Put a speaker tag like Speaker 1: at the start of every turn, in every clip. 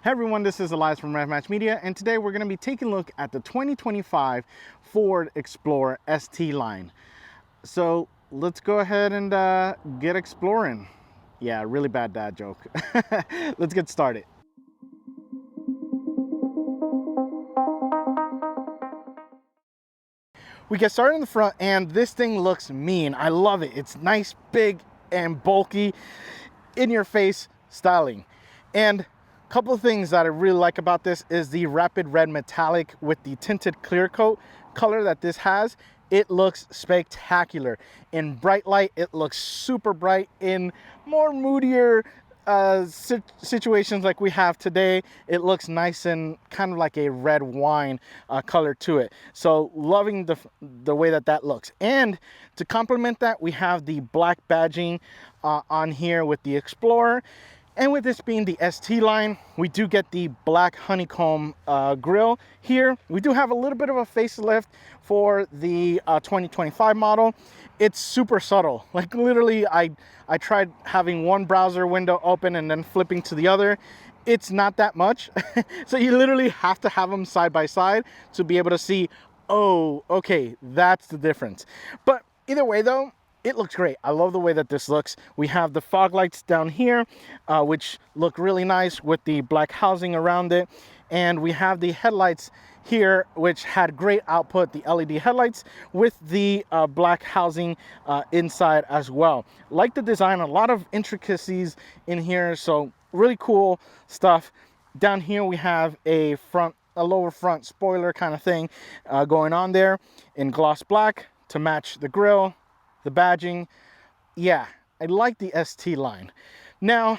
Speaker 1: Hey everyone, this is Elias from Match Media, and today we're going to be taking a look at the 2025 Ford Explorer ST line. So let's go ahead and get exploring. Yeah, really bad dad joke. Let's get started. We get started in the front, and this thing looks mean. I love it. It's nice, big, and bulky, in your face styling. And couple of things that I really like about this is the rapid red metallic with the tinted clear coat color that this has. It looks spectacular. In bright light, it looks super bright. In more moodier situations like we have today, it looks nice and kind of like a red wine color to it. So loving the way that looks. And to complement that, we have the black badging on here with the Explorer. And with this being the ST line, we do get the black honeycomb grille here. We do have a little bit of a facelift for the 2025 model. It's super subtle. Like literally, I tried having one browser window open and then flipping to the other. It's not that much. So you literally have to have them side by side to be able to see, oh, okay, that's the difference. But either way though, it looks great. I love the way that this looks. We have the fog lights down here, which look really nice with the black housing around it. And we have the headlights here, which had great output, the LED headlights with the black housing inside as well. Like the design, a lot of intricacies in here, so really cool stuff. Down here we have a lower front spoiler kind of thing going on there in gloss black to match the grille, the badging. Yeah, I like the ST line. Now,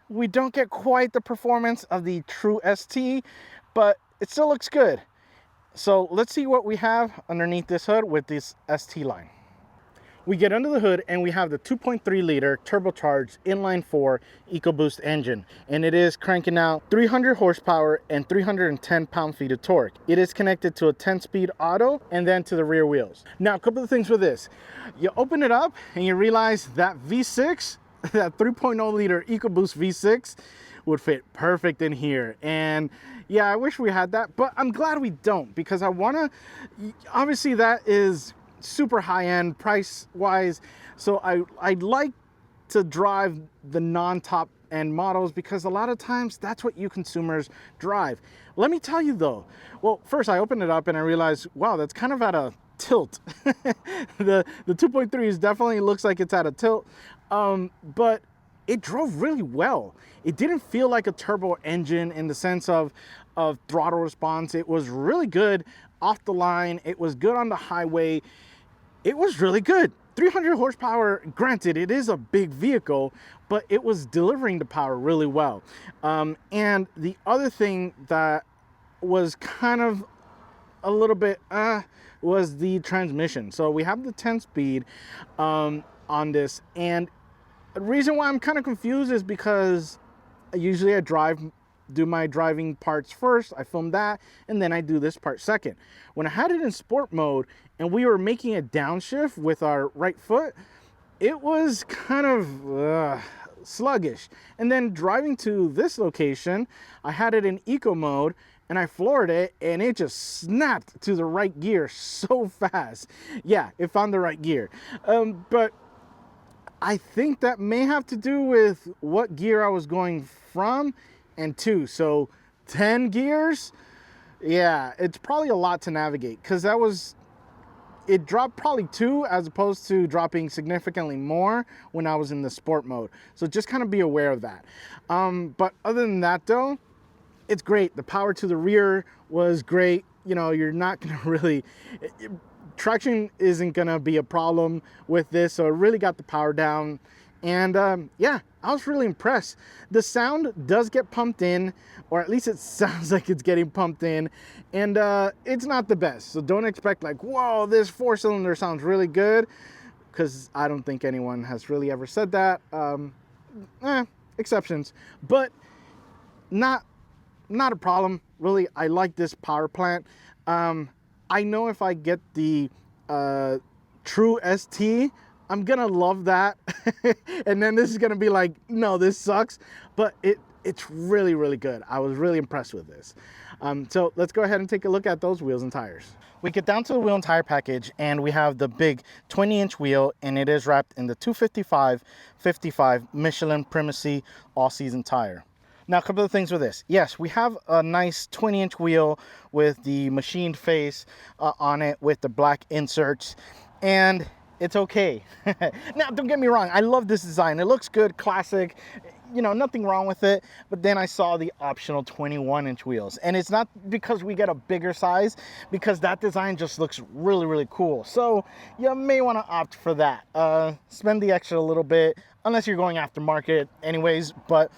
Speaker 1: we don't get quite the performance of the true ST, but it still looks good. So let's see what we have underneath this hood with this ST line. We get under the hood and we have the 2.3 liter turbocharged inline-4 EcoBoost engine, and it is cranking out 300 horsepower and 310 pound-feet of torque. It is connected to a 10-speed auto and then to the rear wheels. Now, a couple of things with this. You open it up and you realize that V6, that 3.0 liter EcoBoost V6 would fit perfect in here. And yeah, I wish we had that, but I'm glad we don't, because I want to, obviously that is super high-end price wise, so I'd like to drive the non-top end models, because a lot of times that's what you consumers drive. Let me tell you though, well, first I opened it up and I realized, wow, that's kind of at a tilt. the 2.3 is definitely looks like it's at a tilt, but it drove really well. It didn't feel like a turbo engine in the sense of throttle response. It was really good off the line. It was good on the highway. It was really good. 300 horsepower, granted, it is a big vehicle, but it was delivering the power really well. And the other thing that was kind of a little bit was the transmission. So we have the 10-speed on this, and the reason why I'm kind of confused is because usually I do my driving parts first, I film that, and then I do this part second. When I had it in sport mode and we were making a downshift with our right foot, it was kind of sluggish. And then driving to this location, I had it in eco mode and I floored it and it just snapped to the right gear so fast. Yeah, it found the right gear. But I think that may have to do with what gear I was going from and to. So 10 gears, yeah, it's probably a lot to navigate, because it dropped probably 2 as opposed to dropping significantly more when I was in the sport mode. So just kind of be aware of that. But other than that though, it's great. The power to the rear was great. You know, you're not gonna really, traction isn't gonna be a problem with this, so it really got the power down. And yeah, I was really impressed. The sound does get pumped in, or at least it sounds like it's getting pumped in, and it's not the best. So don't expect like, whoa, this 4-cylinder sounds really good, because I don't think anyone has really ever said that. Exceptions, but not a problem. Really, I like this power plant. I know if I get the true ST, I'm gonna love that. And then this is gonna be like, no, this sucks. But it's really, really good. I was really impressed with this. So let's go ahead and take a look at those wheels and tires. We get down to the wheel and tire package, and we have the big 20-inch wheel, and it is wrapped in the 255/55 Michelin Primacy all-season tire. Now, a couple of things with this. Yes, we have a nice 20-inch wheel with the machined face on it with the black inserts, and it's okay. Now, don't get me wrong. I love this design. It looks good, classic, you know, nothing wrong with it. But then I saw the optional 21-inch wheels, and it's not because we get a bigger size, because that design just looks really, really cool. So you may want to opt for that. Spend the extra a little bit, unless you're going aftermarket anyways. But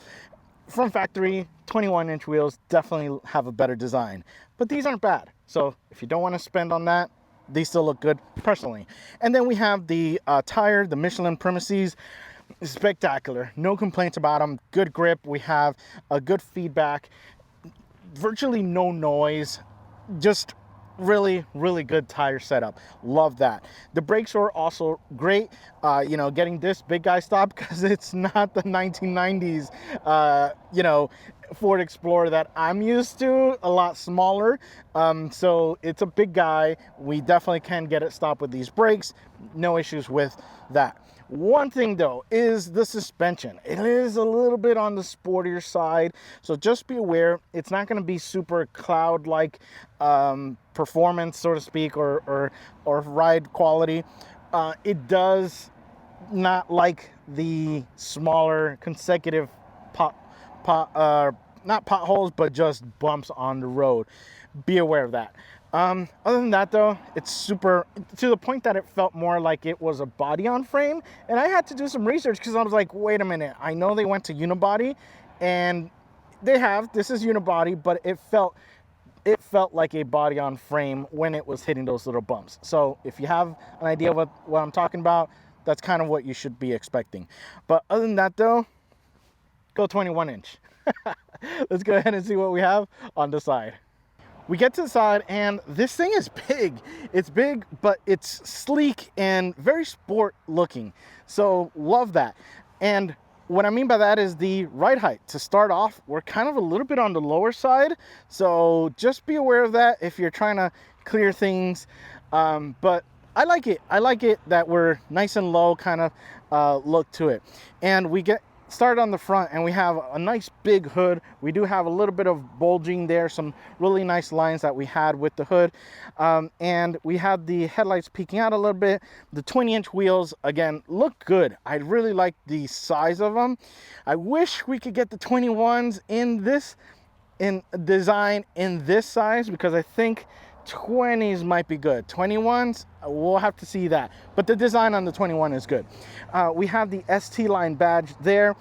Speaker 1: from factory, 21-inch wheels definitely have a better design. But these aren't bad. So if you don't want to spend on that, these still look good personally. And then we have the tire, the Michelin Primacies. Spectacular, no complaints about them. Good grip, we have a good feedback, virtually no noise, just really, really good tire setup. Love that. The brakes are also great. You know, getting this big guy stop, because it's not the 1990s you know, Ford Explorer that I'm used to, a lot smaller. So it's a big guy. We definitely can get it stopped with these brakes. No issues with that. One thing though is the suspension. It is a little bit on the sportier side, so just be aware. It's not going to be super cloud-like performance, so to speak, or ride quality. It does not like the smaller consecutive not potholes, but just bumps on the road. Be aware of that. Other than that though, it's super, to the point that it felt more like it was a body on frame. And I had to do some research, because I was like, wait a minute, I know they went to unibody, and they have, this is unibody, but it felt like a body on frame when it was hitting those little bumps. So if you have an idea what I'm talking about, that's kind of what you should be expecting. But other than that though, go 21-inch. Let's go ahead and see what we have on the side. We get to the side, and this thing is big. It's big, but it's sleek and very sport looking. So love that. And what I mean by that is the ride height. To start off, we're kind of a little bit on the lower side. So just be aware of that if you're trying to clear things. But I like it. I like it that we're nice and low kind of look to it. And we get started on the front, and we have a nice big hood. We do have a little bit of bulging there, some really nice lines that we had with the hood, and we had the headlights peeking out a little bit. The 20-inch wheels, again, look good. I really like the size of them. I wish we could get the 21s in design in this size, because I think 20s might be good. 21s, we'll have to see that, but the design on the 21 is good. We have the ST line badge there.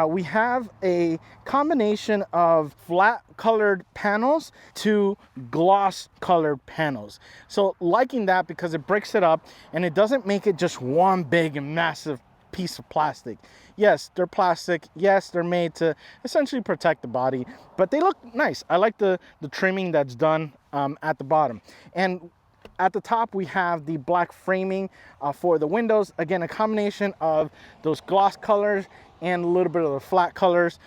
Speaker 1: We have a combination of flat colored panels to gloss colored panels, so liking that, because it breaks it up and it doesn't make it just one big and massive piece of plastic. Yes, they're plastic. Yes, they're made to essentially protect the body, but they look nice. I like the trimming that's done at the bottom. And at the top, we have the black framing for the windows. Again, a combination of those gloss colors and a little bit of the flat colors.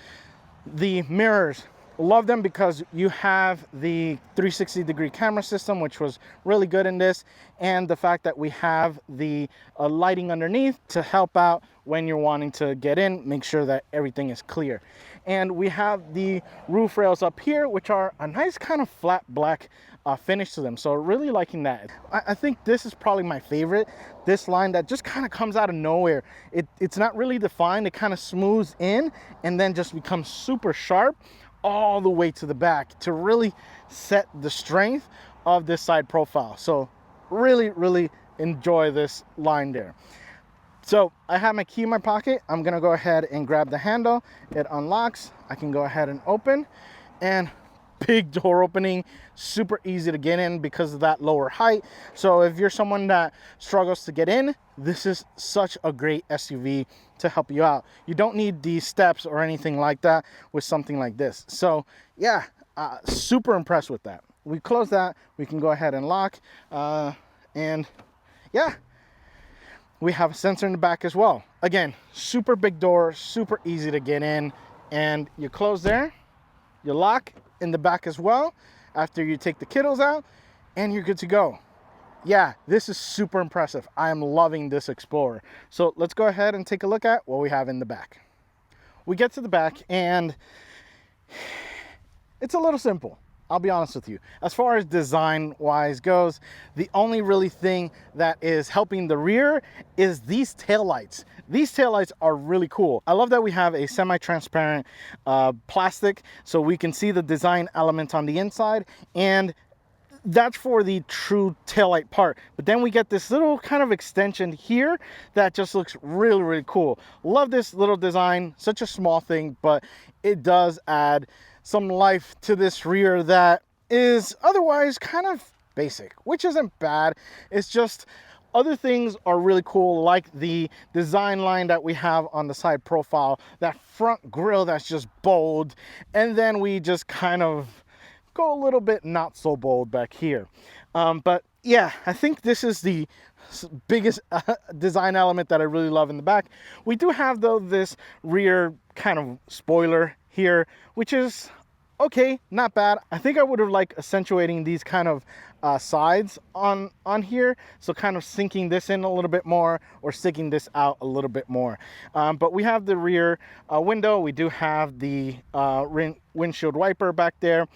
Speaker 1: The mirrors, love them, because you have the 360-degree camera system, which was really good in this, and the fact that we have the lighting underneath to help out when you're wanting to get in, make sure that everything is clear. And we have the roof rails up here, which are a nice kind of flat black finish to them. So really liking that. I think this is probably my favorite. This line that just kind of comes out of nowhere. It's not really defined. It kind of smooths in and then just becomes super sharp all the way to the back to really set the strength of this side profile. So really, really enjoy this line there. So I have my key in my pocket. I'm gonna go ahead and grab the handle. It unlocks. I can go ahead and open, and big door opening, super easy to get in because of that lower height. So if you're someone that struggles to get in, this is such a great SUV to help you out. You don't need these steps or anything like that with something like this. So yeah, super impressed with that. We close that, we can go ahead and lock, and yeah, we have a sensor in the back as well. Again, super big door, super easy to get in. and you close there, you lock in the back as well after you take the kiddos out, and you're good to go. Yeah, this is super impressive. I am loving this Explorer. So let's go ahead and take a look at what we have in the back. We get to the back and it's a little simple. I'll be honest with you. As far as design wise goes, the only really thing that is helping the rear is these taillights. These taillights are really cool. I love that we have a semi-transparent plastic so we can see the design element on the inside, and that's for the true taillight part. But then we get this little kind of extension here that just looks really, really cool. Love this little design. Such a small thing, but it does add some life to this rear that is otherwise kind of basic, which isn't bad. It's just other things are really cool, like the design line that we have on the side profile, that front grille that's just bold, and then we just kind of go a little bit not so bold back here. But yeah, I think this is the biggest design element that I really love in the back. We do have, though, this rear kind of spoiler here, which is okay, not bad. I think I would have liked accentuating these kind of sides on here, so kind of sinking this in a little bit more or sticking this out a little bit more. But we have the rear window. We do have the windshield wiper back there.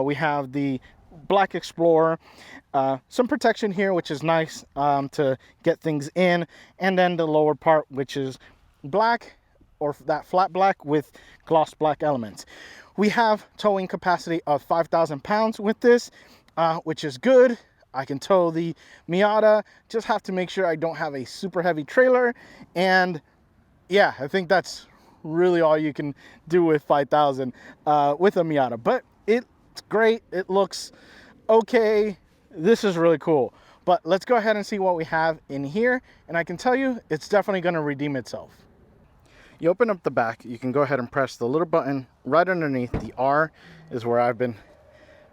Speaker 1: We have the Black Explorer, some protection here, which is nice to get things in, and then the lower part, which is black, or that flat black with gloss black elements. We have towing capacity of 5,000 pounds with this, which is good. I can tow the Miata, just have to make sure I don't have a super heavy trailer. And yeah, I think that's really all you can do with 5,000 with a Miata. But it's great, it looks okay. This is really cool. But let's go ahead and see what we have in here, and I can tell you it's definitely going to redeem itself. You open up the back, you can go ahead and press the little button right underneath. The R is where I've been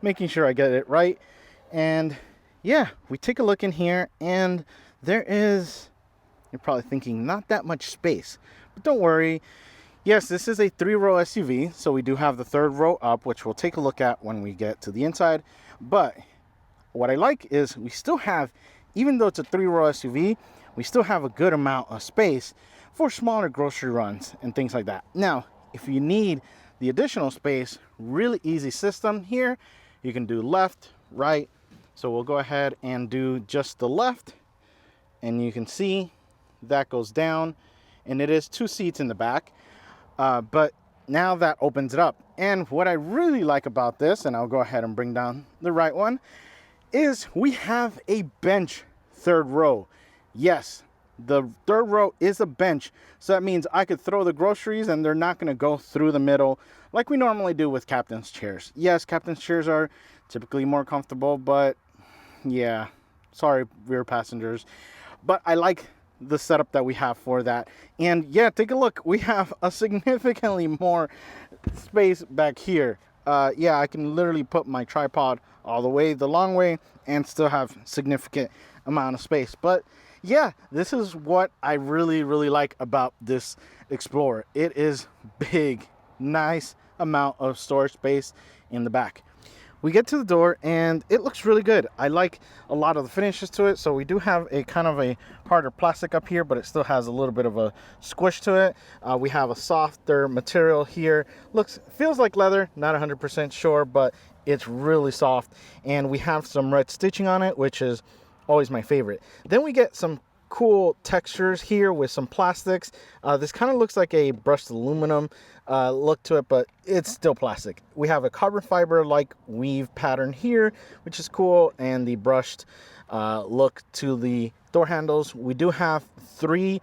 Speaker 1: making sure I get it right. And yeah, we take a look in here, and there is, you're probably thinking, not that much space. But don't worry. Yes, this is a 3-row SUV, so we do have the 3rd row up, which we'll take a look at when we get to the inside. But what I like is we still have, even though it's a 3-row SUV, we still have a good amount of space for smaller grocery runs and things like that. Now, if you need the additional space, really easy system here. You can do left, right. So we'll go ahead and do just the left, and you can see that goes down, and it is 2 seats in the back. But now that opens it up. And what I really like about this, and I'll go ahead and bring down the right one, is we have a bench 3rd row. Yes, the 3rd row is a bench, so that means I could throw the groceries and they're not going to go through the middle like we normally do with captain's chairs. Yes, captain's chairs are typically more comfortable, but yeah, sorry rear passengers. But I like the setup that we have for that. And yeah, take a look, we have a significantly more space back here. Yeah, I can literally put my tripod all the way the long way and still have significant amount of space. But yeah, this is what I really, really like about this Explorer. It is big, nice amount of storage space in the back. We get to the door and it looks really good. I like a lot of the finishes to it. So we do have a kind of a harder plastic up here, but it still has a little bit of a squish to it. We have a softer material here. Feels like leather, not 100% sure, but it's really soft. And we have some red stitching on it, which is always my favorite. Then we get some cool textures here with some plastics. This kind of looks like a brushed aluminum look to it, but it's still plastic. We have a carbon fiber like weave pattern here, which is cool, and the brushed look to the door handles. We do have 3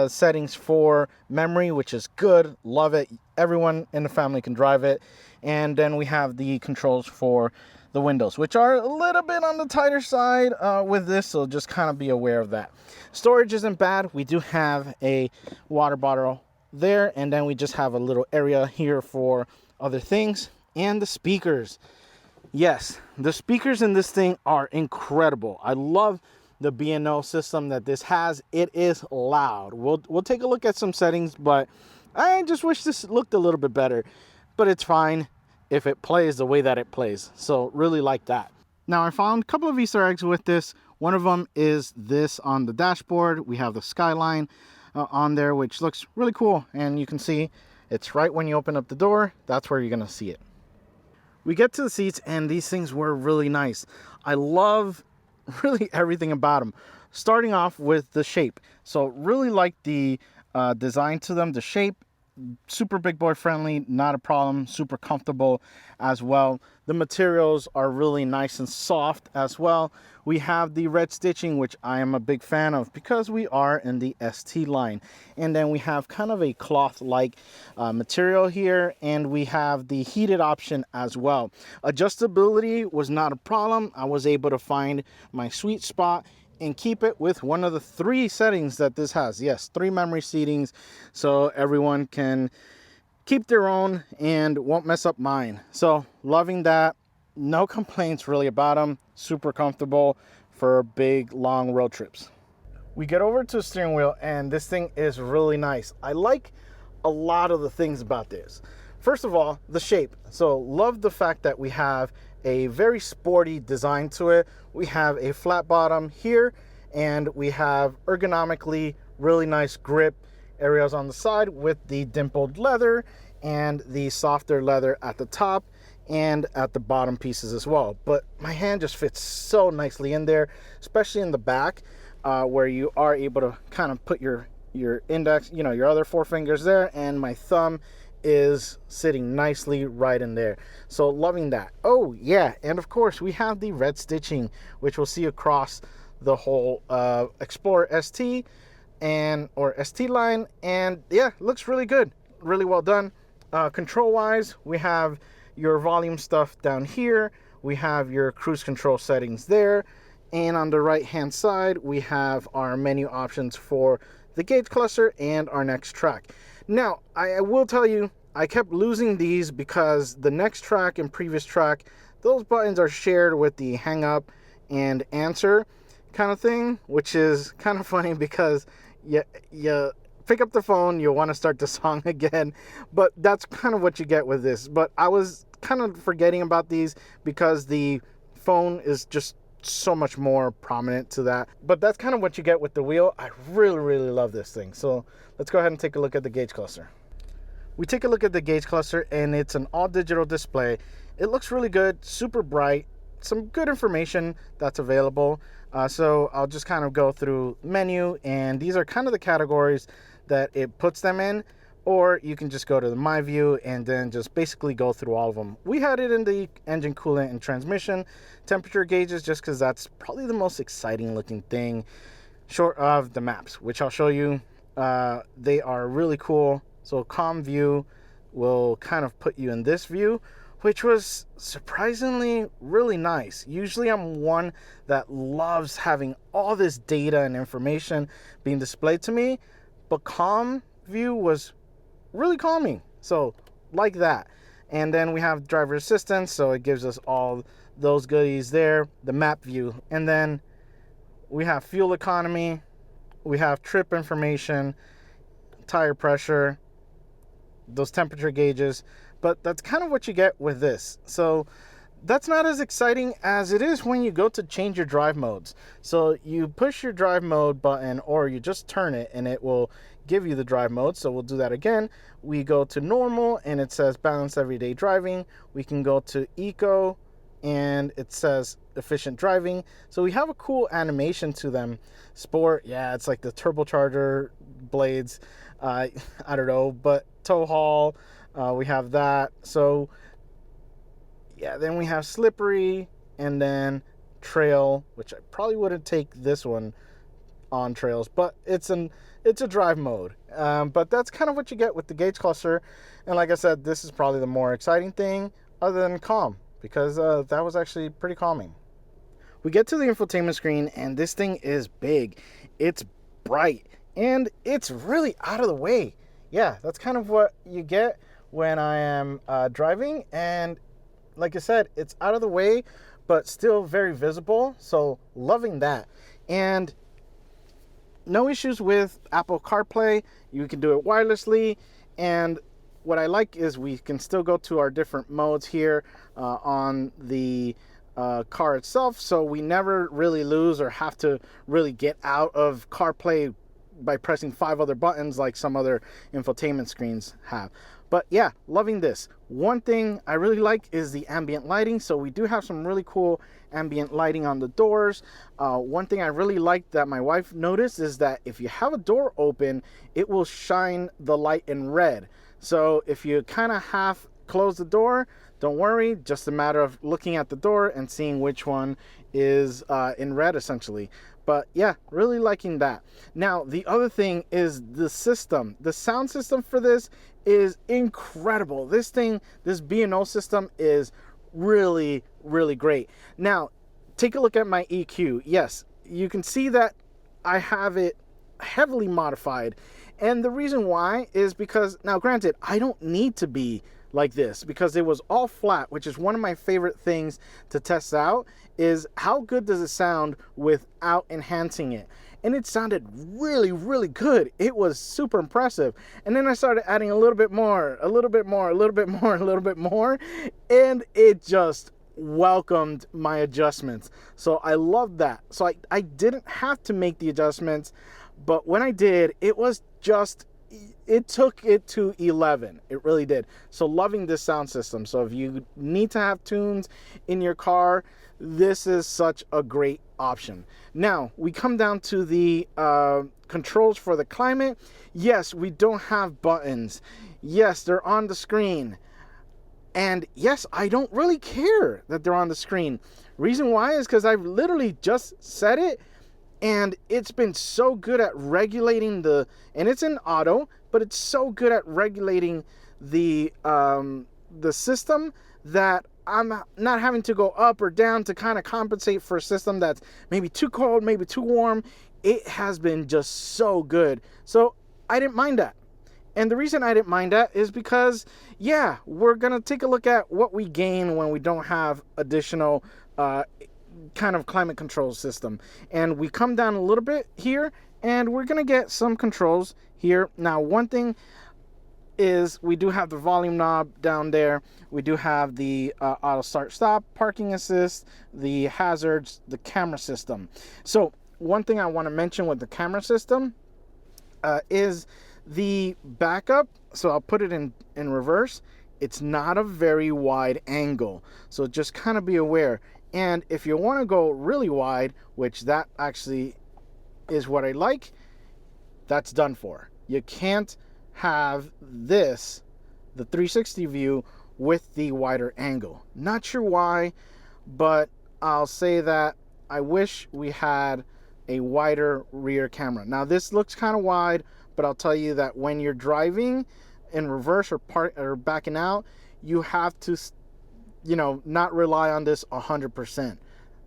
Speaker 1: settings for memory, which is good. Love it. Everyone in the family can drive it. And then we have the controls for the windows, which are a little bit on the tighter side with this, so just kind of be aware of that. Storage isn't bad. We do have a water bottle there, and then we just have a little area here for other things. And the speakers, yes, the speakers in this thing are incredible. I love the B&O system that this has. It is loud. We'll take a look at some settings, but I just wish this looked a little bit better, but it's fine if it plays the way that it plays. So really like that. Now I found a couple of Easter eggs with this. One of them is this on the dashboard. We have the skyline on there, which looks really cool. And you can see it's right when you open up the door. That's where you're gonna see it. We get to the seats and these things were really nice. I love really everything about them. Starting off with the shape. So really like the design to them, the shape. Super big boy friendly, not a problem, super comfortable as well. The materials are really nice and soft as well. We have the red stitching, which I am a big fan of because we are in the ST line. And then we have kind of a cloth like material here, and we have the heated option as well. Adjustability was not a problem. I was able to find my sweet spot and keep it with one of the 3 settings that this has. Yes, 3 memory seatings, so everyone can keep their own and won't mess up mine. So loving that. No complaints really about them. Super comfortable for big long road trips. We get over to the steering wheel and this thing is really nice. I like a lot of the things about this. First of all, the shape. So love the fact that we have a very sporty design to it. We have a flat bottom here and we have ergonomically really nice grip areas on the side with the dimpled leather and the softer leather at the top and at the bottom pieces as well. But my hand just fits so nicely in there, especially in the back where you are able to kind of put your index, your other 4 fingers there, and my thumb is sitting nicely right in there. So loving that. Oh yeah, and of course we have the red stitching, which we'll see across the whole Explorer ST or ST line, and yeah, looks really good, really well done. Control wise, we have your volume stuff down here, we have your cruise control settings there, and on the right hand side we have our menu options for the gauge cluster and our next track. Now, I will tell you, I kept losing these because the next track and previous track, those buttons are shared with the hang up and answer kind of thing, which is kind of funny because you pick up the phone, you want to start the song again, but that's kind of what you get with this. But I was kind of forgetting about these because the phone is just so much more prominent to that. But that's kind of what you get with the wheel. I really love this thing. So let's go ahead and take a look at the gauge cluster. We take a look at the gauge cluster and it's an all digital display. It looks really good, super bright, some good information that's available. So I'll just kind of go through menu, and these are kind of the categories that it puts them in, or you can just go to the My View and then just basically go through all of them. We had it in the engine, coolant, and transmission temperature gauges just because that's probably the most exciting looking thing, short of the maps, which I'll show you. They are really cool. So calm view will kind of put you in this view, which was surprisingly really nice. Usually I'm one that loves having all this data and information being displayed to me, but calm view was really calming. So like that. And then we have driver assistance, so it gives us all those goodies there, the map view. And then we have fuel economy, we have trip information, tire pressure, those temperature gauges, but that's kind of what you get with this. So that's not as exciting as it is when you go to change your drive modes. So you push your drive mode button or you just turn it and it will give you the drive mode. So we'll do that again. We go to normal and it says balanced everyday driving. We can go to eco and it says efficient driving. So we have a cool animation to them. Sport, yeah, it's like the turbocharger blades. I don't know, but tow haul, we have that. So yeah, then we have slippery and then trail, which I probably wouldn't take this one on trails, but it's a drive mode. But that's kind of what you get with the gauge cluster. And like I said, this is probably the more exciting thing other than calm, because that was actually pretty calming. We get to the infotainment screen and this thing is big, it's bright, and it's really out of the way. Yeah, that's kind of what you get when I am driving. And like I said, it's out of the way, but still very visible. So loving that. And no issues with Apple CarPlay. You can do it wirelessly. And what I like is we can still go to our different modes here on the car itself, so we never really lose or have to really get out of CarPlay by pressing 5 other buttons like some other infotainment screens have. But yeah, loving this. One thing I really like is the ambient lighting. So we do have some really cool ambient lighting on the doors. One thing I really like that my wife noticed is that if you have a door open, it will shine the light in red. So if you kind of half close the door, don't worry, just a matter of looking at the door and seeing which one is in red essentially. But yeah, really liking that. Now, the other thing is the system. The sound system for this is incredible. This thing, this B&O system is really, really great. Now, take a look at my EQ. Yes, you can see that I have it heavily modified. And the reason why is because, now granted, I don't need to be like this because it was all flat, which is one of my favorite things to test out, is how good does it sound without enhancing it. And it sounded really, really good. It was super impressive. And then I started adding a little bit more, a little bit more, a little bit more, a little bit more, and it just welcomed my adjustments. So I love that. So I didn't have to make the adjustments, but when I did, it was just, it took it to 11. It really did. So loving this sound system. So if you need to have tunes in your car, this is such a great option. Now we come down to the controls for the climate. Yes, we don't have buttons. Yes, they're on the screen. And yes, I don't really care that they're on the screen. Reason why is because I've literally just set it, and it's been so good at regulating and it's in auto, but it's so good at regulating the system that I'm not having to go up or down to kind of compensate for a system that's maybe too cold, maybe too warm. It has been just so good. So I didn't mind that. And the reason I didn't mind that is because, yeah, we're going to take a look at what we gain when we don't have additional kind of climate control system. And we come down a little bit here, and we're going to get some controls here. Now, one thing is we do have the volume knob down there. We do have the auto start stop, parking assist, the hazards, the camera system. So one thing I want to mention with the camera system is the backup. So I'll put it in reverse. It's not a very wide angle, so just kind of be aware. And if you want to go really wide, which that actually is what I like, that's done for. You can't have this, the 360 view, with the wider angle. Not sure why, but I'll say that I wish we had a wider rear camera. Now this looks kind of wide, but I'll tell you that when you're driving in reverse or backing out, you have to, not rely on this 100%.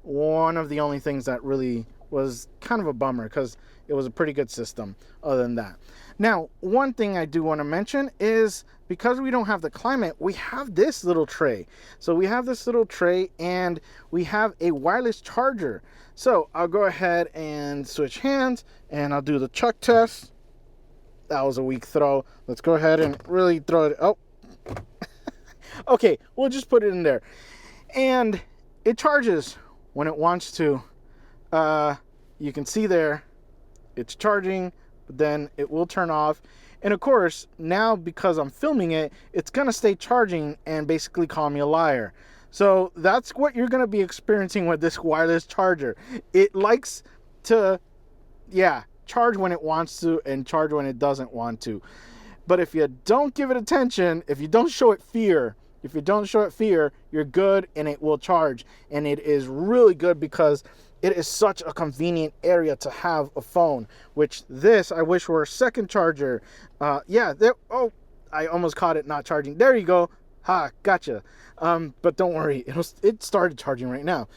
Speaker 1: One of the only things that really was kind of a bummer, because it was a pretty good system other than that. Now, one thing I do want to mention is because we don't have the climate, we have this little tray. So we have this little tray, and we have a wireless charger. So I'll go ahead and switch hands, and I'll do the chuck test. That was a weak throw. Let's go ahead and really throw it. Oh, okay, we'll just put it in there. And it charges when it wants to. You can see there, it's charging, but then it will turn off. And of course, now because I'm filming it, it's gonna stay charging and basically call me a liar. So that's what you're gonna be experiencing with this wireless charger. It likes to, charge when it wants to and charge when it doesn't want to. But if you don't give it attention, if you don't show it fear, you're good, and it will charge. And it is really good because it is such a convenient area to have a phone, which this, I wish were a second charger. I almost caught it not charging. There you go. Ha, gotcha. But don't worry, it started charging right now.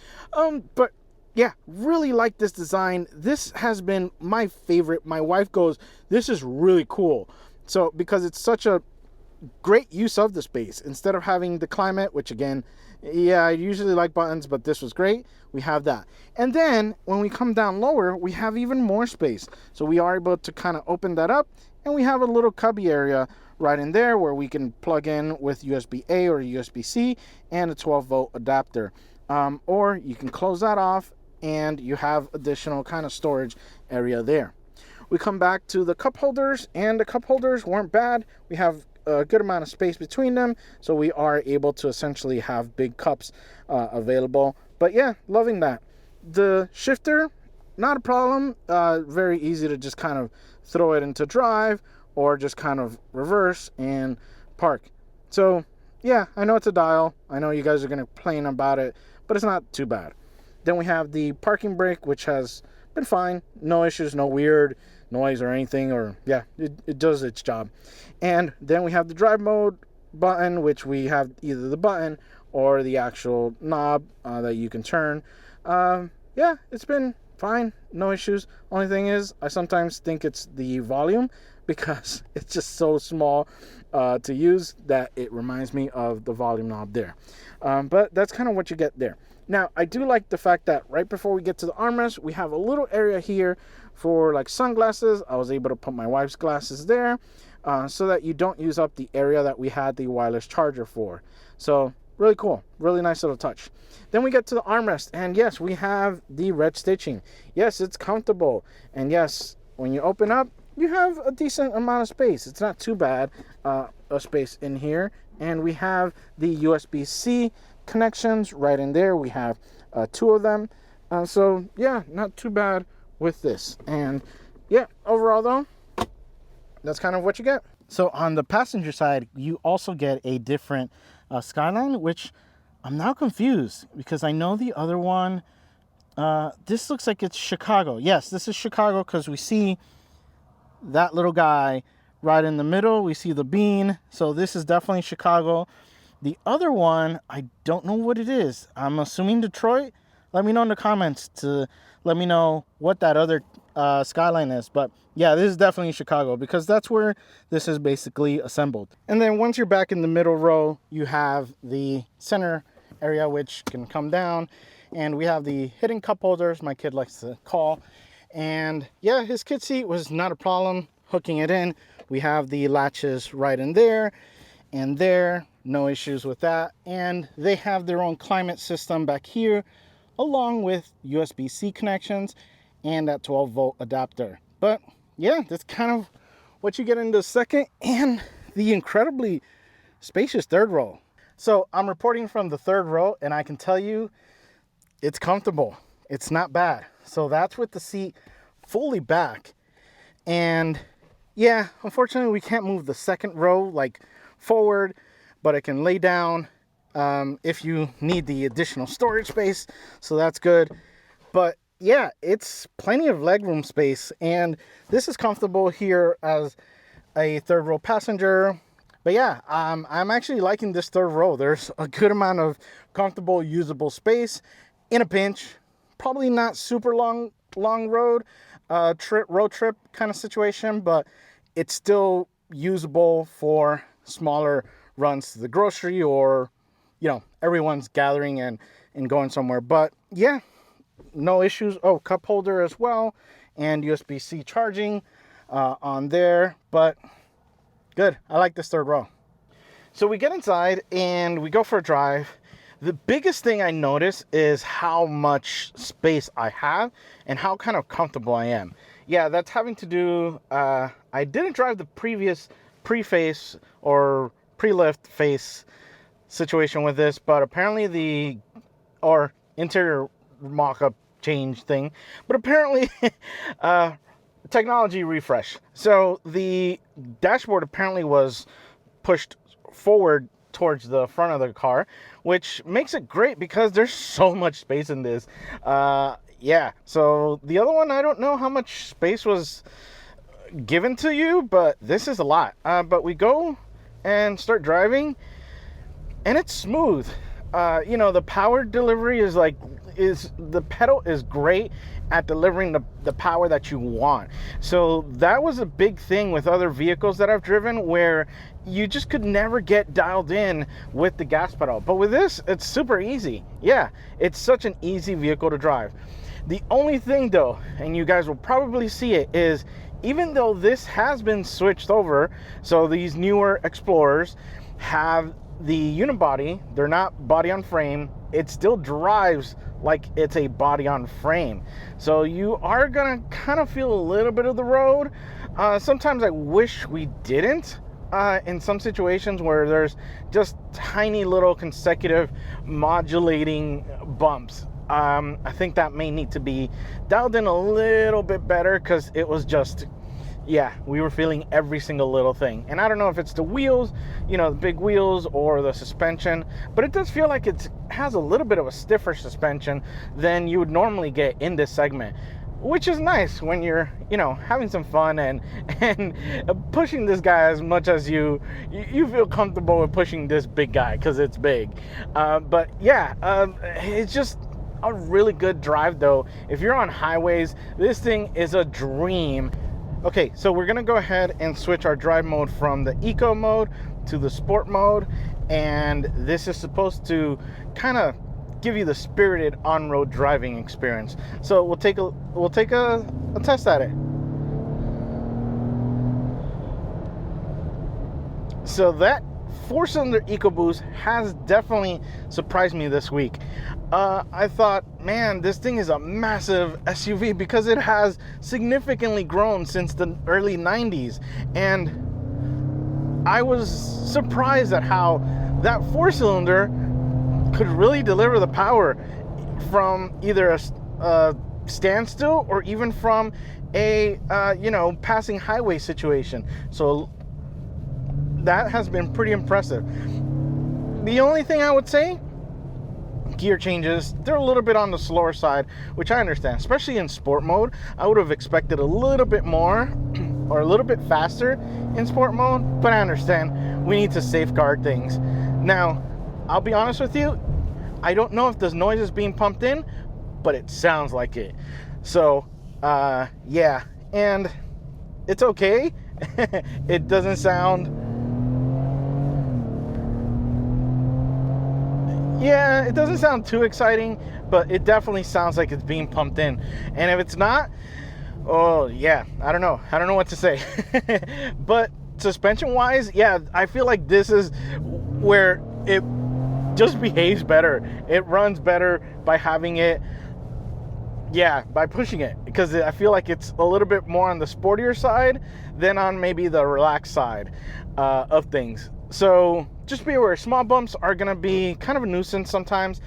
Speaker 1: But yeah, really like this design. This has been my favorite. My wife goes, this is really cool. So because it's such a great use of the space, instead of having the climate, which again, I usually like buttons, but this was great. We have that. And then when we come down lower, we have even more space. So we are able to kind of open that up, and we have a little cubby area right in there where we can plug in with USB-A or USB-C and a 12-volt adapter. Or you can close that off and you have additional kind of storage area there. We come back to the cup holders, and the cup holders weren't bad. We have a good amount of space between them, so we are able to essentially have big cups available. But yeah, loving that. The shifter, not a problem. Very easy to just kind of throw it into drive or just kind of reverse and park. So yeah, I know it's a dial. I know you guys are going to complain about it, but it's not too bad. Then we have the parking brake, which has been fine. No issues, no weird noise or anything, or yeah, it does its job. And then we have the drive mode button, which we have either the button or the actual knob that you can turn. Yeah, it's been fine, no issues. Only thing is, I sometimes think it's the volume because it's just so small to use that it reminds me of the volume knob there. But that's kind of what you get there. Now, I do like the fact that right before we get to the armrest, we have a little area here for like sunglasses. I was able to put my wife's glasses there so that you don't use up the area that we had the wireless charger for. So really cool, really nice little touch. Then we get to the armrest, and yes, we have the red stitching. Yes, it's comfortable, and yes, when you open up, you have a decent amount of space. It's not too bad a space in here. And we have the USB-C connections right in there. We have 2 of them. So yeah, not too bad with this. And yeah, overall though, that's kind of what you get. So on the passenger side, you also get a different skyline, which I'm now confused because I know the other one, this looks like it's Chicago. Yes, this is Chicago because we see that little guy right in the middle. We see the bean. So this is definitely Chicago. The other one, I don't know what it is. I'm assuming Detroit. Let me know in the comments to let me know what that other skyline is. But yeah, this is definitely Chicago because that's where this is basically assembled. And then once you're back in the middle row, you have the center area, which can come down. And we have the hidden cup holders, my kid likes to call. And yeah, his kid seat was not a problem hooking it in. We have the latches right in there and there. No issues with that. And they have their own climate system back here, along with USB-C connections and that 12-volt adapter. But yeah, that's kind of what you get in the second and the incredibly spacious third row. So I'm reporting from the third row, and I can tell you it's comfortable. It's not bad. So that's with the seat fully back. And yeah, unfortunately we can't move the second row like forward, but it can lay down if you need the additional storage space. So that's good. But yeah, it's plenty of legroom space, and this is comfortable here as a third row passenger. But yeah, I'm actually liking this third row. There's a good amount of comfortable, usable space in a pinch. Probably not super long road trip kind of situation, but it's still usable for smaller runs to the grocery, or you know, everyone's gathering and going somewhere. But yeah, no issues. Oh, cup holder as well, and USB-C charging on there. But good, I like this third row. So we get inside and we go for a drive. The biggest thing I notice is how much space I have and how kind of comfortable I am. Yeah, that's having to do, I didn't drive the previous pre-face or pre-lift face situation with this, but apparently or interior mock-up change thing, but apparently technology refresh. So the dashboard apparently was pushed forward towards the front of the car, which makes it great because there's so much space in this. Yeah, so the other one, I don't know how much space was given to you, but this is a lot. But we go and start driving, and it's smooth. You know, the power delivery is the pedal is great at delivering the power that you want. So that was a big thing with other vehicles that I've driven, where you just could never get dialed in with the gas pedal. But with this, it's super easy. Yeah, it's such an easy vehicle to drive. The only thing though, and you guys will probably see it, is even though this has been switched over, so these newer Explorers have the unibody, they're not body on frame, it still drives like it's a body on frame. So you are gonna kind of feel a little bit of the road. Sometimes I wish we didn't. In some situations where there's just tiny little consecutive modulating bumps. I think that may need to be dialed in a little bit better, because it was just, yeah, we were feeling every single little thing. And I don't know if it's the wheels, you know, the big wheels, or the suspension, but it does feel like it has a little bit of a stiffer suspension than you would normally get in this segment, which is nice when you're, you know, having some fun and pushing this guy as much as you feel comfortable with pushing this big guy, because it's big. But yeah, it's just a really good drive though. If you're on highways, this thing is a dream. Okay, so we're gonna go ahead and switch our drive mode from the eco mode to the sport mode, and this is supposed to kind of give you the spirited on-road driving experience. So we'll take a test at it. So that 4-cylinder EcoBoost has definitely surprised me this week. I thought, man, this thing is a massive SUV, because it has significantly grown since the early 90s. And I was surprised at how that 4-cylinder could really deliver the power from either a standstill or even from a passing highway situation. So that has been pretty impressive. The only thing I would say, gear changes, they're a little bit on the slower side, which I understand, especially in sport mode. I would have expected a little bit more or a little bit faster in sport mode, but I understand we need to safeguard things. Now, I'll be honest with you, I don't know if this noise is being pumped in, but it sounds like it. So, yeah, and it's okay. It doesn't sound, yeah, it doesn't sound too exciting, but it definitely sounds like it's being pumped in. And if it's not, oh yeah, I don't know what to say. But suspension wise, yeah, I feel like this is where it just behaves better. It runs better by having it, yeah, by pushing it, because I feel like it's a little bit more on the sportier side than on maybe the relaxed side of things. So just be aware, small bumps are gonna be kind of a nuisance sometimes.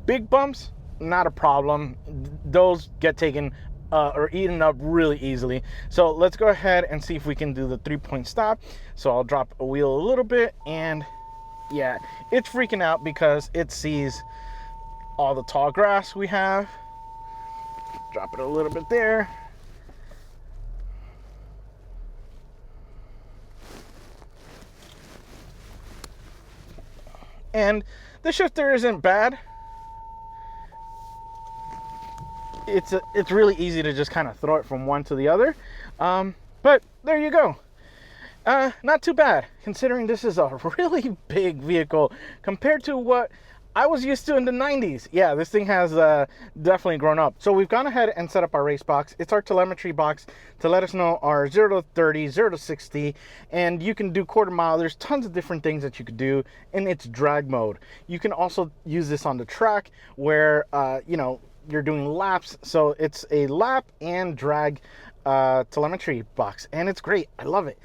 Speaker 1: Big bumps, not a problem. Those get taken or eaten up really easily. So let's go ahead and see if we can do the 3-point stop. So I'll drop a wheel a little bit, and yeah, it's freaking out because it sees all the tall grass we have. Drop it a little bit there. And the shifter isn't bad. It's really easy to just kind of throw it from one to the other. But there you go. Not too bad, considering this is a really big vehicle compared to what I was used to in the 90s. Yeah, this thing has definitely grown up. So we've gone ahead and set up our race box. It's our telemetry box to let us know our 0 to 30, 0 to 60, and you can do quarter mile. There's tons of different things that you could do in its drag mode. You can also use this on the track where, you're doing laps. So it's a lap and drag telemetry box, and it's great. I love it.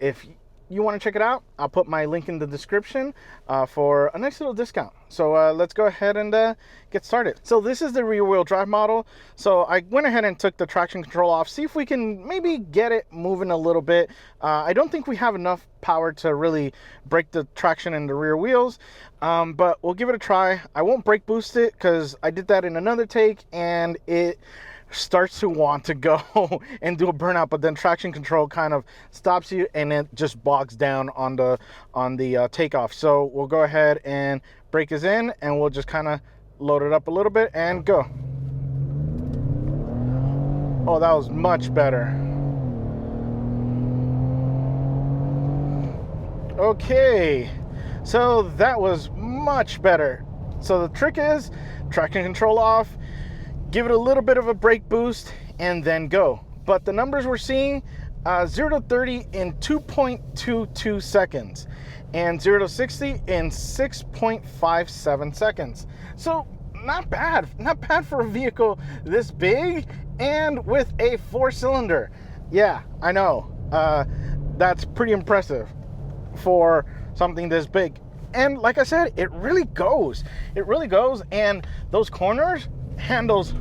Speaker 1: If you want to check it out, I'll put my link in the description for a nice little discount. So let's go ahead and get started. So this is the rear wheel drive model. So I went ahead and took the traction control off, see if we can maybe get it moving a little bit. I don't think we have enough power to really break the traction in the rear wheels, but we'll give it a try. I won't brake boost it because I did that in another take and it starts to want to go and do a burnout, but then traction control kind of stops you and it just bogs down on the takeoff. So we'll go ahead and brake is in, and we'll just kind of load it up a little bit and go. Oh, that was much better. Okay, so that was much better. So the trick is traction control off, give it a little bit of a brake boost, and then go. but the numbers we're seeing, 0 to 30 in 2.22 seconds and 0 to 60 in 6.57 seconds. So not bad for a vehicle this big and with a 4-cylinder. Yeah, I know, that's pretty impressive for something this big. And like I said, it really goes, and those corners handles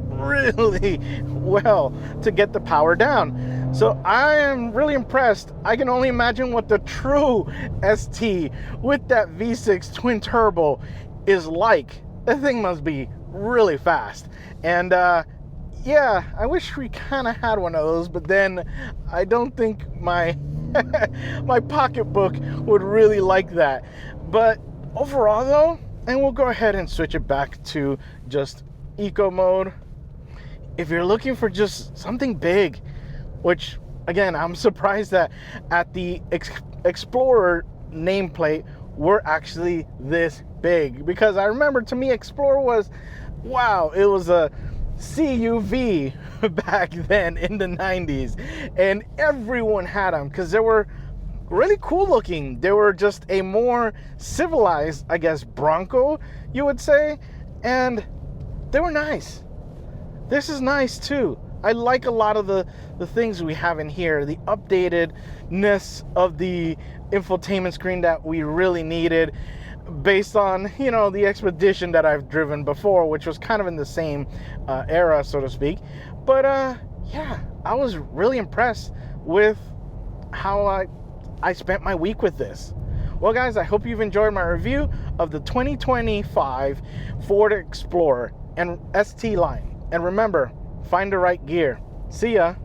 Speaker 1: really well to get the power down. So I am really impressed. I can only imagine what the true ST with that V6 twin turbo is like. That thing must be really fast. And yeah, I wish we kind of had one of those, but then I don't think my my pocketbook would really like that. But overall though, and we'll go ahead and switch it back to just eco mode. If you're looking for just something big, which again, I'm surprised that at the Explorer nameplate we're actually this big, because I remember, to me, Explorer was, wow, it was a CUV back then in the 90s, and everyone had them because they were really cool looking. They were just a more civilized, I guess, Bronco, you would say, and they were nice. This is nice too. I like a lot of the things we have in here, the updatedness of the infotainment screen that we really needed, based on, you know, the Expedition that I've driven before, which was kind of in the same era, so to speak. But yeah, I was really impressed with how I spent my week with this. Well guys, I hope you've enjoyed my review of the 2025 Ford Explorer and ST line. And remember, find the right gear. See ya.